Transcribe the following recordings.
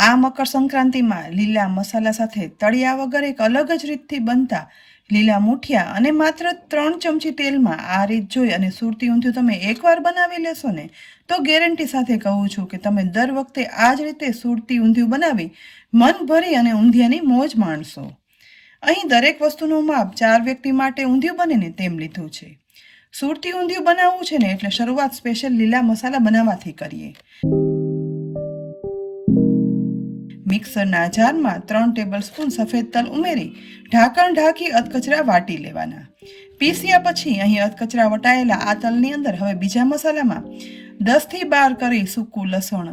આ મકર સંક્રાંતિમાં લીલા મસાલા સાથે તળિયા વગર એક અલગ જ રીતથી બનતા લીલા મૂઠિયા અને માત્ર 3 ચમચી તેલમાં આ રીત જોઈ અને સુરતી ઊંધિયું તમે એકવાર બનાવી લેશો ને તો ગેરંટી સાથે કહું છું કે તમે દર વખતે આ જ રીતે સુરતી ઊંધિયું બનાવી મન ભરી અને ઊંધિયાની મોજ માણશો. અહીં દરેક વસ્તુનું માપ 4 વ્યક્તિ માટે ઊંધિયું બને ને તેમ લીધું છે. સુરતી ઊંધિયું બનાવવું છે ને એટલે શરૂઆત સ્પેશિયલ લીલા મસાલા બનાવવાથી કરીએ. મિક્સરના જારમાં 3 ટેબલસ્પૂન સફેદ તલ ઉમેરી ઢાંકણ ઢાંકી અધકચરા વાટી લેવાના. પીસ્યા પછી અહીં અધકચરા વટાયેલા આ તલની અંદર હવે બીજા મસાલામાં 10 થી 12 કરી સૂકું લસણ,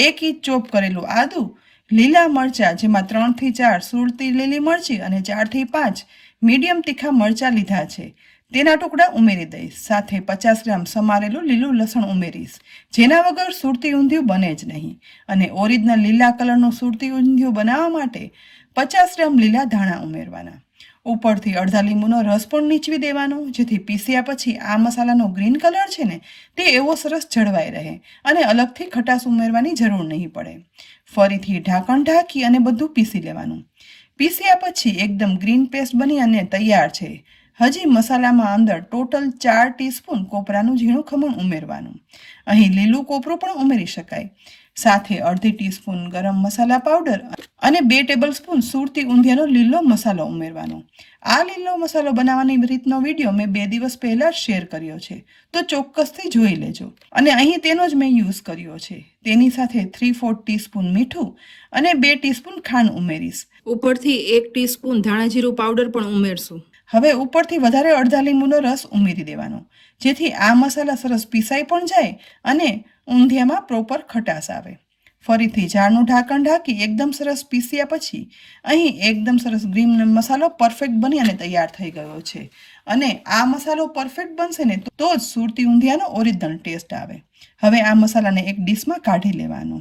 1 ઇંચ ચોપ કરેલું આદું, લીલા મરચાં જેમાં 3 થી 4 સુરતી લીલી મરચી અને 4 થી 5 મીડિયમ તીખા મરચાં લીધા છે તેના ટુકડા ઉમેરી દઈશ. સાથે 50 ગ્રામ સમારેલું લીલું લસણ ઉમેરીશ, જેના વગર સુરતી ઊંધિયું બને જ નહીં. અને ઓરિજિનલ લીલા કલરનું સુરતી ઊંધિયું બનાવવા માટે 50 ગ્રામ લીલા ધાણા ઉમેરવાના. ઉપરથી અડધા લીંબુનો રસ પણ નીચવી દેવાનો, જેથી પીસ્યા પછી આ મસાલાનો ગ્રીન કલર છે ને તે એવો સરસ જળવાઈ રહે અને અલગથી ખટાશ ઉમેરવાની જરૂર નહીં પડે. ફરીથી ઢાંકણ ઢાંકી અને બધું પીસી લેવાનું. પીસ્યા પછી એકદમ ગ્રીન પેસ્ટ બની અને તૈયાર છે. હજી મસાલામાં અંદર ટોટલ 4 ટીસ્પૂન કોપરાનું ઝીણું ખમણ ઉમેરવાનું. અહીં લીલું કોપરું પણ ઉમેરી શકાય. સાથે અડધી ટીસ્પૂન ગરમ મસાલા પાવડર અને 2 ટેબલસ્પૂન સુરતી ઊંધિયાનો લીલો મસાલો ઉમેરવાનો. આ લીલો મસાલો બનાવવાની રીતનો વિડીયો મેં 2 દિવસ પહેલાં શેર કર્યો છે, તો ચોક્કસથી જોઈ લેજો. અને અહીં તેનો જ મેં યુઝ કર્યો છે. તેની સાથે 3/4 ટીસ્પૂન મીઠું અને 2 ટીસ્પૂન ખાંડ ઉમેરીશ. ઉપરથી 1 ટીસ્પૂન ધાણા જીરું પાવડર પણ ઉમેરશું. હવે ઉપરથી વધારે અડધા લીંબુનો રસ ઉમેરી દેવાનો, જેથી આ મસાલા સરસ પીસાઈ પણ જાય અને ઊંધિયામાં પ્રોપર ખટાશ આવે. ફરીથી જારનું ઢાંકણ ઢાંકી એકદમ સરસ પીસ્યા પછી અહીં એકદમ સરસ ગ્રીન મસાલો પરફેક્ટ બની અને તૈયાર થઈ ગયો છે. અને આ મસાલો પરફેક્ટ બનશે ને તો જ સુરતી ઊંધિયાનો ઓરિજિનલ ટેસ્ટ આવે. હવે આ મસાલાને એક ડીશમાં કાઢી લેવાનો.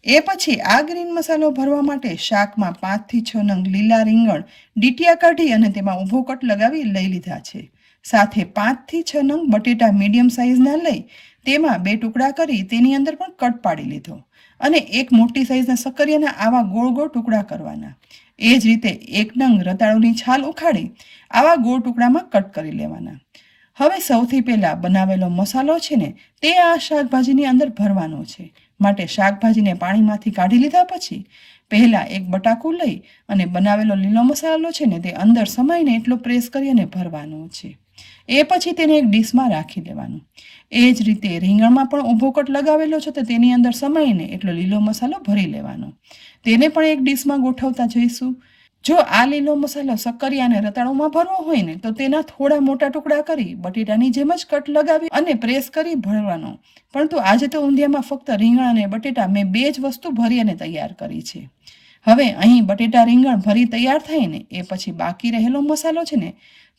એ પછી આ ગ્રીન મસાલો ભરવા માટે શાકમાં 5 થી 6 નંગ લીલા રીંગણ ડીટીયા કાઢી અને તેમાં ઊભો કટ લગાવી લઈ લીધા છે. સાથે 5 થી 6 નંગ બટેટા મીડિયમ સાઇઝના લઈ તેમાં 2 ટુકડા કરી તેની અંદર પણ કટ પાડી લીધો અને એક મોટી સાઇઝના સક્કરિયાના આવા ગોળ ગોળ ટુકડા કરવાના. એ જ રીતે 1 નંગ રતાળુની છાલ ઉખાડી આવા ગોળ ટુકડામાં કટ કરી લેવાના. હવે સૌથી પહેલાં બનાવેલો મસાલો છે ને તે આ શાકભાજીની અંદર ભરવાનો છે. માટે શાકભાજીને પાણીમાંથી કાઢી લીધા પછી પહેલાં એક બટાકું લઈ અને બનાવેલો લીલો મસાલો છે ને તે અંદર સમાઈને એટલો પ્રેસ કરી અને ભરવાનો છે. એ પછી તેને એક ડીશમાં રાખી લેવાનું. એ જ રીતે રીંગણમાં પણ ઊભો કટ લગાવેલો છે તો તેની અંદર સમાઈને એટલો લીલો મસાલો ભરી લેવાનો. તેને પણ એક ડીશમાં ગોઠવતા જઈશું. જો આ લીલો મસાલો સક્કરિયા અને રતાળુમાં ભરવો હોય ને તો તેના થોડા મોટા ટુકડા કરી બટેટાની જેમ જ કટ લગાવી અને પ્રેસ કરી ભરવાનો. પરંતુ આજે તો ઊંધિયામાં ફક્ત રીંગણ અને બટેટા મેં 2 જ વસ્તુ ભરી અને તૈયાર કરી છે. હવે અહીં બટેટા રીંગણ ભરી તૈયાર થાય ને એ પછી બાકી રહેલો મસાલો છે ને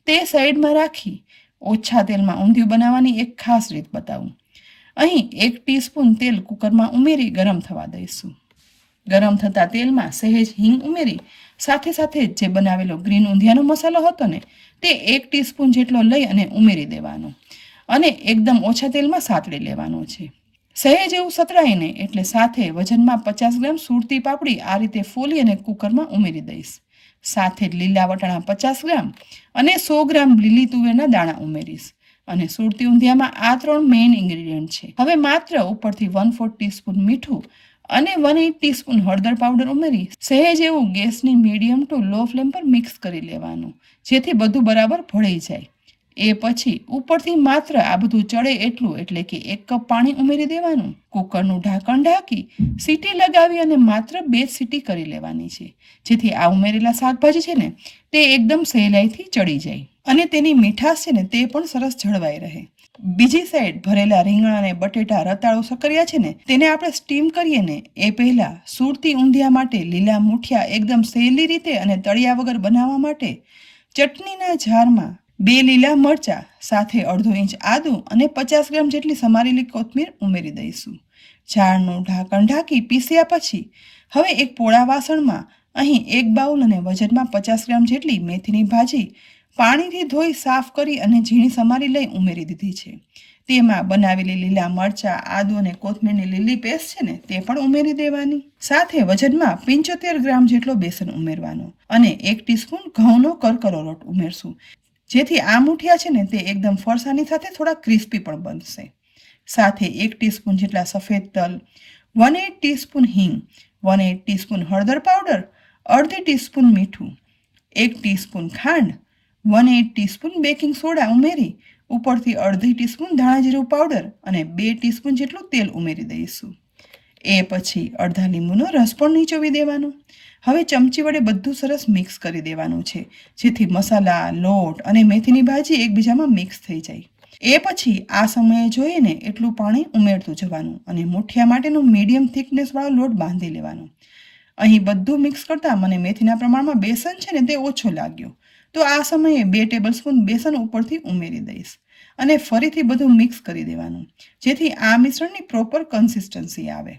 તે સાઈડમાં રાખી ઓછા તેલમાં ઊંધિયું બનાવવાની એક ખાસ રીત બતાવું. અહીં 1 ટીસ્પૂન તેલ કુકરમાં ઉમેરી ગરમ થવા દઈશું. ગરમ થતાં તેલમાં સહેજ હિંગ ઉમેરી સાથે સાથે જે બનાવેલો ગ્રીન ઊંધિયાનો મસાલો હતો ને તે 1 ટીસ્પૂન જેટલો લઈ અને ઉમેરી દેવાનો અને એકદમ ઓછા તેલમાં સાતળી લેવાનો છે. સહેજ એવું સતળાય ને એટલે સાથે વજનમાં 50 ગ્રામ સુરતી પાપડી આ રીતે ફોલી અને કુકરમાં ઉમેરી દઈશ. સાથે જ લીલા વટાણા 50 ગ્રામ અને 100 ગ્રામ લીલી તુવેરના દાણા ઉમેરીશ. અને સુરતી ઊંધિયામાં આ 3 મેઇન ઇન્ગ્રેડિયન્ટ છે. હવે માત્ર ઉપરથી 1/4 ટીસ્પૂન મીઠું અને 1/8 ટીસ્પૂન હળદર પાવડર ઉમેરી સહેજ એવું ગેસની મીડિયમ ટુ લો ફ્લેમ પર મિક્સ કરી લેવાનું, જેથી બધું બરાબર ભળી જાય. એ પછી ઉપરથી માત્ર આ બધું ચડે એટલું એટલે કે 1 કપ પાણી ઉમેરી દેવાનું. કુકરનું ઢાંકણ ઢાંકી સીટી લગાવી અને માત્ર 2 સીટી કરી લેવાની છે, જેથી આ ઉમેરેલા શાકભાજી છે ને તે એકદમ સહેલાઈથી ચડી જાય અને તેની મીઠાશ છે ને તે પણ સરસ જળવાઈ રહે. બીજી સાઈડ ભરેલા રીંગણ અને બટેટા રતાળુ સક્કરિયા છે ને તેને આપણે સ્ટીમ કરીએ ને એ પહેલાં સુરતી ઊંધિયા માટે લીલા મૂઠિયા એકદમ સહેલી રીતે અને તળિયા વગર બનાવવા માટે ચટણીના જારમાં 2 લીલા મરચાં સાથે 1/2 ઇંચ આદું અને 50 ગ્રામ જેટલી સમારેલી કોથમીર ઉમેરી દઈશું. જારનું ઢાંકણ ઢાંકી પીસ્યા પછી હવે એક પોળા વાસણમાં અહીં 1 બાઉલ અને વજનમાં 50 ગ્રામ જેટલી મેથીની ભાજી પાણીથી ધોઈ સાફ કરી અને ઝીણી સમારી લઈ ઉમેરી દીધી છે. તેમાં બનાવેલી લીલા મરચાં, આદુ અને કોથમીરની લીલી પેસ્ટ છે ને તે પણ ઉમેરી દેવાની. સાથે વજનમાં 75 ગ્રામ જેટલો બેસન ઉમેરવાનો અને 1 ટીસ્પૂન ઘઉંનો કરકરો લોટ ઉમેરશું, જેથી આ મુઠિયા છે ને તે એકદમ ફરસાની સાથે થોડા ક્રિસ્પી પણ બનશે. સાથે 1 ટીસ્પૂન જેટલા સફેદ તલ, 1/8 ટીસ્પૂન હિંગ, 1/8 ટીસ્પૂન હળદર પાવડર, અડધી ટીસ્પૂન મીઠું, 1 ટીસ્પૂન ખાંડ, 1/8 ટીસ્પૂન બેકિંગ સોડા ઉમેરી ઉપરથી અડધી ટીસ્પૂન ધાણા જીરું પાવડર અને 2 ટીસ્પૂન જેટલું તેલ ઉમેરી દઈશું. એ પછી અડધા લીંબુનો રસ પણ નીચોવી દેવાનો. હવે ચમચી વડે બધું સરસ મિક્સ કરી દેવાનું છે, જેથી મસાલા, લોટ અને મેથીની ભાજી એકબીજામાં મિક્સ થઈ જાય. એ પછી આ સમયે જોઈએ ને એટલું પાણી ઉમેરતું જવાનું અને મુઠિયા માટેનો મીડિયમ થિકનેસવાળો લોટ બાંધી લેવાનો. અહીં બધું મિક્સ કરતાં મને મેથીના પ્રમાણમાં બેસન છે ને તે ઓછો લાગ્યો, તો આ સમયે 2 ટેબલસ્પૂન બેસન ઉપરથી ઉમેરી દઈશ અને ફરીથી બધું મિક્સ કરી દેવાનું, જેથી આ મિશ્રણની પ્રોપર કન્સિસ્ટન્સી આવે.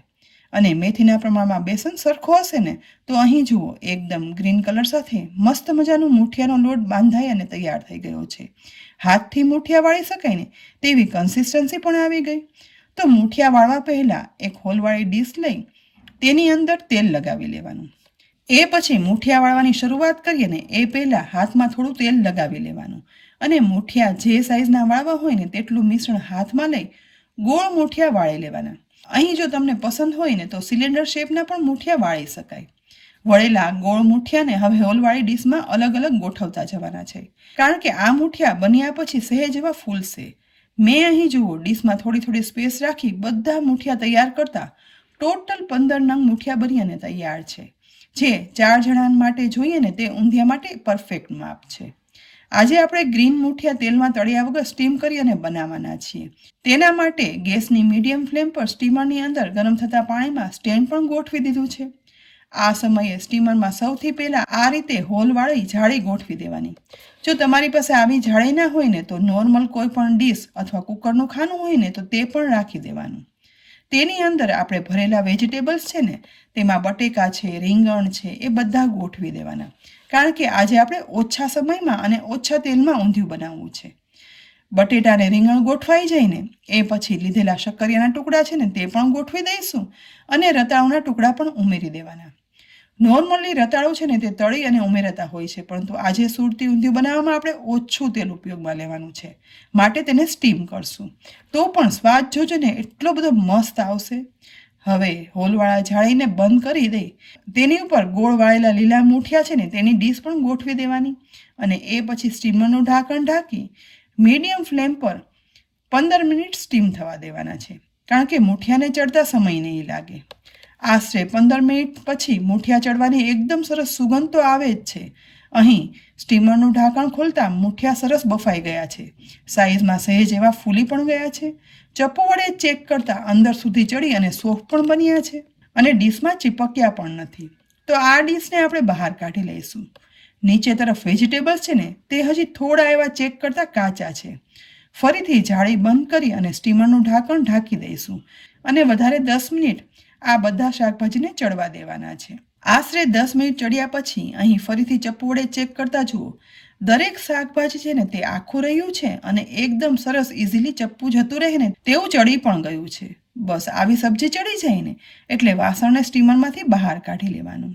અને મેથીના પ્રમાણમાં બેસન સરખો હશે ને તો અહીં જુઓ એકદમ ગ્રીન કલર સાથે મસ્ત મજાનું મુઠિયાનો લોટ બાંધાઈ અને તૈયાર થઈ ગયો છે. હાથથી મુઠિયા વાળી શકાય ને તેવી કન્સિસ્ટન્સી પણ આવી ગઈ. તો મુઠિયા વાળવા પહેલાં એક હોલવાળી ડીશ લઈ તેની અંદર તેલ લગાવી લેવાનું. એ પછી મુઠિયા વાળવાની શરૂઆત કરીએ ને એ પહેલાં હાથમાં થોડું તેલ લગાવી લેવાનું અને મુઠિયા જે સાઇઝના વાળવા હોય ને તેટલું મિશ્રણ હાથમાં લઈ ગોળ મુઠિયા વાળી લેવાના. અહીં જો તમને પસંદ હોય ને તો સિલિન્ડર શેપના પણ મુઠિયા વાળી શકાય. વળેલા ગોળ મુઠિયાને હવે હોલવાળી ડીશમાં અલગ અલગ ગોઠવતા જવાના છે, કારણ કે આ મુઠિયા બન્યા પછી સહેજ એવા ફૂલશે. મેં અહીં જુઓ ડીશમાં થોડી થોડી સ્પેસ રાખી બધા મુઠિયા તૈયાર કરતા ટોટલ 15 નંગ મુઠિયા બની અને તૈયાર છે, જે 4 જણા માટે જોઈએ ને તે ઊંધિયા માટે પરફેક્ટ માપ છે. આજે આપણે ગ્રીન મુઠિયા તેલમાં તળ્યા વગર સ્ટીમ કરી અને બનાવવાના છીએ. તેના માટે ગેસની મીડિયમ ફ્લેમ પર સ્ટીમરની અંદર ગરમ થતા પાણીમાં સ્ટેન્ડ પણ ગોઠવી દીધું છે. આ સમયે સ્ટીમરમાં સૌથી પહેલાં આ રીતે હોલવાળી જાળી ગોઠવી દેવાની. જો તમારી પાસે આવી જાળી ના હોય ને તો નોર્મલ કોઈ પણ ડીશ અથવા કુકરનું ખાનું હોય ને તો તે પણ રાખી દેવાનું. તેની અંદર આપણે ભરેલા વેજીટેબલ્સ છે ને તેમાં બટેકા છે, રીંગણ છે એ બધા ગોઠવી દેવાના, કારણ કે આજે આપણે ઓછા સમયમાં અને ઓછા તેલમાં ઊંધિયું બનાવવું છે. બટેટા અને રીંગણ ગોઠવાઈ જાય ને એ પછી લીધેલા શક્કરિયાના ટુકડા છે ને તે પણ ગોઠવી દઈશું અને રતાળુના ટુકડા પણ ઉમેરી દેવાના. નોર્મલી રતાળું છે ને તે તળી અને ઉમેરાતા હોય છે, પરંતુ આજે સુરતી ઊંધિયું બનાવવામાં આપણે ઓછું તેલ ઉપયોગમાં લેવાનું છે, માટે તેને સ્ટીમ કરશું. તો પણ સ્વાદ જોજો ને એટલો બધો મસ્ત આવશે. હવે હોલવાળા જાળીને બંધ કરી દઈ તેની ઉપર ગોળ વાળેલા લીલા મુઠિયા છે ને તેની ડીશ પણ ગોઠવી દેવાની અને એ પછી સ્ટીમરનું ઢાંકણ ઢાંકી મીડિયમ ફ્લેમ પર 15 મિનિટ સ્ટીમ થવા દેવાના છે, કારણ કે મુઠિયાને ચડતા સમય નહીં લાગે. આશરે 15 મિનિટ પછી મુઠિયા ચડવાની એકદમ સરસ સુગંધ તો આવે જ છે. અહીં સ્ટીમરનું ઢાંકણ ખોલતા મુઠિયા સરસ બફાઈ ગયા છે, સાઈઝમાં સહેજ એવા ફૂલી પણ ગયા છે. ચપ્પુ વડે ચેક કરતા અંદર સુધી ચડી અને સોફ્ટ પણ બન્યા છે અને ડીશમાં ચીપક્યા પણ નથી. તો આ ડીશને આપણે બહાર કાઢી લઈશું. નીચે તરફ વેજીટેબલ્સ છે ને તે હજી થોડા એવા ચેક કરતા કાચા છે. ફરીથી જાળી બંધ કરી અને સ્ટીમરનું ઢાંકણ ઢાંકી દઈશું અને વધારે 10 મિનિટ આ બધા શાકભાજીને ચડવા દેવાના છે. આશરે 10 મિનિટ ચડ્યા પછી અહીં ફરીથી ચપ્પુ વડે ચેક કરતા જુઓ દરેક શાકભાજી છે ને તે આખું રહ્યું છે અને એકદમ સરસ ઇઝીલી ચપ્પુ જતું રહે ને તેવું ચડી પણ ગયું છે. બસ આવી સબ્જી ચડી જાય ને એટલે વાસણને સ્ટીમરમાંથી બહાર કાઢી લેવાનું.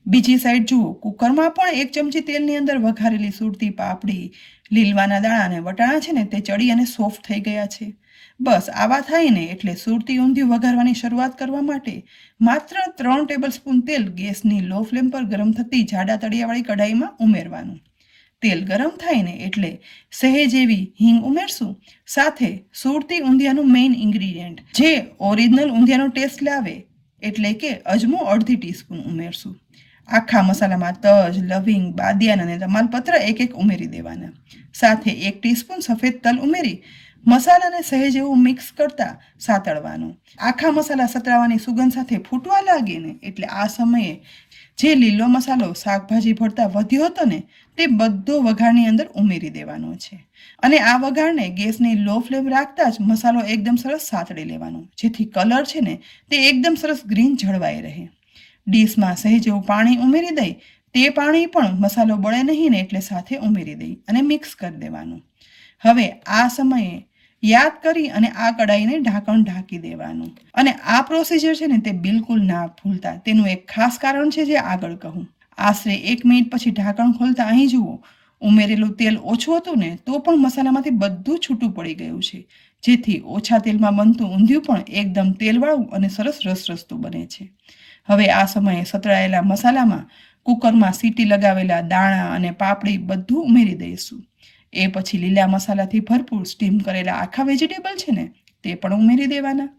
બીજી સાઈડ જુઓ કુકરમાં પણ 1 ચમચી તેલની અંદર વઘારેલી સુરતી પાપડી, લીલવાના દાણા અને વટાણા છે ને તે ચડી અને સોફ્ટ થઈ ગયા છે. બસ આવા થાય ને એટલે સુરતી ઊંધિયું વઘારવાની શરૂઆત કરવા માટે માત્ર 3 ટેબલસ્પૂન તેલ ગેસની લો ફ્લેમ પર ગરમ થતી જાડા તળિયાવાળી કઢાઈમાં ઉમેરવાનું. તેલ ગરમ થાય ને એટલે સહેજ એવી હિંગ ઉમેરશું. સાથે સુરતી ઊંધિયાનું મેઇન ઇન્ગ્રીડિયન્ટ જે ઓરિજિનલ ઊંધિયાનો ટેસ્ટ લાવે એટલે કે અજમો અડધી ટીસ્પૂન ઉમેરશું. આખા મસાલામાં તજ, લવિંગ, બાદિયાન અને તમાલપત્ર એક ઉમેરી દેવાના. સાથે 1 ટીસ્પૂન સફેદ તલ ઉમેરી મસાલાને સહેજ એવું મિક્સ કરતા સાતળવાનું. આખા મસાલા સતળાવાની સુગંધ સાથે ફૂટવા લાગે ને એટલે આ સમયે જે લીલો મસાલો શાકભાજી ભરતા વધ્યો હતો ને તે બધો વઘારની અંદર ઉમેરી દેવાનો છે અને આ વઘારને ગેસની લો ફ્લેમ રાખતા જ મસાલો એકદમ સરસ સાતળી લેવાનો, જેથી કલર છે ને તે એકદમ સરસ ગ્રીન જળવાઈ રહે. ડીશમાં સહેજ એવું પાણી ઉમેરી દઈ તે પાણી પણ મસાલો બળે નહીં ને એટલે સાથે ઉમેરી દઈ અને મિક્સ કરી દેવાનું. હવે આ સમયે યાદ કરી અને આ કડાઈને ઢાંકણ ઢાંકી દેવાનું. અને આ પ્રોસિજર છે ને તે બિલકુલ ના ભૂલતા. તેનું એક ખાસ કારણ છે જે આગળ કહું. આશરે 1 મિનિટ પછી ઢાંકણ ખોલતા અહીં જુઓ, ઉમેરેલું તેલ ઓછું હતું ને તો પણ મસાલામાંથી બધું છૂટું પડી ગયું છે, જેથી ઓછા તેલમાં બનતું ઊંધિયું પણ એકદમ તેલવાળું અને સરસ રસરસતું બને છે. હવે આ સમયે સતળાયેલા મસાલામાં કુકરમાં સીટી લગાવેલા દાણા અને પાપડી બધું ઉમેરી દઈશું. એ પછી લીલા મસાલાથી ભરપૂર સ્ટીમ કરેલા આખા વેજીટેબલ છે ને તે પણ ઉમેરી દેવાના.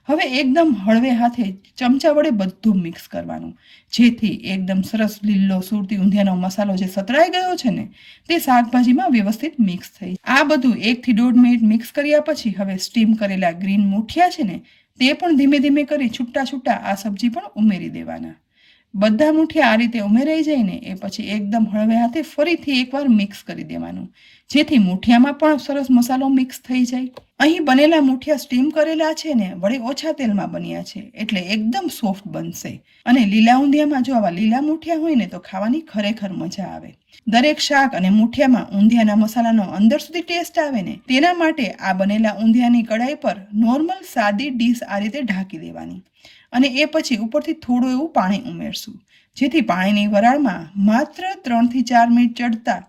હવે એકદમ હળવે હાથે ચમચા વડે બધું મિક્સ કરવાનું, જેથી એકદમ સરસ લીલો સુરતી ઊંધિયાનો મસાલો જે સતળાઈ ગયો છે ને તે શાકભાજીમાં વ્યવસ્થિત મિક્સ થઈ. આ બધું 1 થી 1.5 મિનિટ મિક્સ કર્યા પછી હવે સ્ટીમ કરેલા ગ્રીન મુઠિયા છે ને તે પણ ધીમે ધીમે કરી છૂટા છૂટા આ સબ્જી પણ ઉમેરી દેવાના. બધા મુઠિયા આ રીતે ઉમેરાઈ જાય ને એ પછી એકદમ હળવે હાથે ફરીથી એકવાર મિક્સ કરી દેવાનું, જેથી મુઠિયામાં પણ સરસ મસાલો મિક્સ થઈ જાય. અહીં બનેલા મુઠિયા સ્ટીમ કરેલા છે ને વળી ઓછા તેલમાં બન્યા છે એટલે એકદમ સોફ્ટ બનશે. અને લીલા ઊંધિયામાં જો આવા લીલા મુઠિયા હોય ને તો ખાવાની ખરેખર મજા આવે. દરેક શાક અને મુઠિયામાં ઊંધિયાના મસાલાનો અંદર સુધી ટેસ્ટ આવે ને તેના માટે આ બનેલા ઊંધિયાની કડાઈ પર નોર્મલ સાદી ડીશ આ રીતે ઢાંકી દેવાની. અને એ પછી ઉપરથી થોડું એવું પાણી ઉમેરશું, જેથી પાણીની વરાળમાં માત્ર 3 થી 4 મિનિટ ચડતા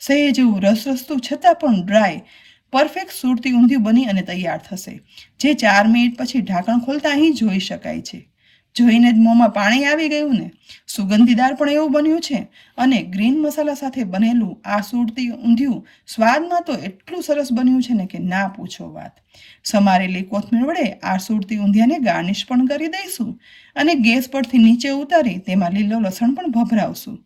સહેજ એવું રસરસતું છતાં પણ ડ્રાય પરફેક્ટ સુરતી ઊંધિયું બની અને તૈયાર થશે, જે 4 મિનિટ પછી ઢાંકણ ખોલતા અહીં જોઈ શકાય છે. જોઈને જ મોંમાં પાણી આવી ગયું ને. સુગંધીદાર પણ એવું બન્યું છે અને ગ્રીન મસાલા સાથે બનેલું આ સુરતી ઊંધિયું સ્વાદમાં તો એટલું સરસ બન્યું છે ને કે ના પૂછો વાત. સમારેલી કોથમીર વડે આ સુરતી ઊંધિયાને ગાર્નિશ પણ કરી દઈશું અને ગેસ પરથી નીચે ઉતારી તેમાં લીલો લસણ પણ ભભરાવશું.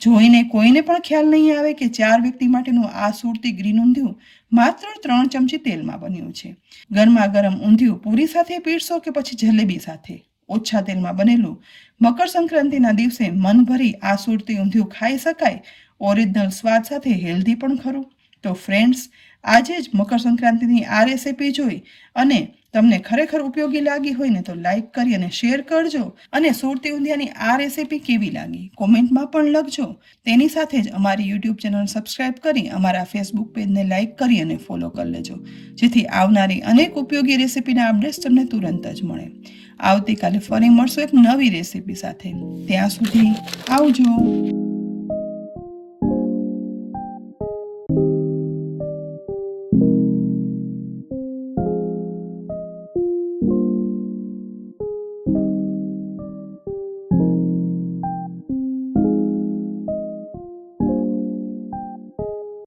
જોઈને કોઈને પણ ખ્યાલ નહીં આવે કે 4 વ્યક્તિ માટેનું આ સુરતી ગ્રીન ઊંધિયું માત્ર 3 ચમચી તેલમાં બન્યું છે. ગરમા ગરમ ઊંધિયું પૂરી સાથે પીરસો કે પછી જલેબી સાથે ઓછા તેલમાં બનેલું મકર સંક્રાંતિના દિવસે મન ભરી આ સુરતી ઊંધિયું ખાઈ શકાય, ઓરિજિનલ સ્વાદ સાથે હેલ્ધી પણ ખરું. તો ફ્રેન્ડ્સ, આજે જ મકર સંક્રાંતિની આ રેસીપી જોઈ અને તમને ખરેખર ઉપયોગી લાગી હોય ને તો લાઈક કરી અને શેર કરજો. અને સુરતી ઊંધિયાની આ રેસીપી કેવી લાગી કોમેન્ટમાં પણ લખજો. તેની સાથે જ અમારી યુટ્યુબ ચેનલ સબસ્ક્રાઈબ કરી અમારા ફેસબુક પેજને લાઈક કરી અને ફોલો કરી લેજો, જેથી આવનારી અનેક ઉપયોગી રેસીપીના અપડેટ્સ તમને તુરંત જ મળે. આવતીકાલે ફરી મળશું એક નવી રેસીપી સાથે. ત્યાં સુધી આવજો.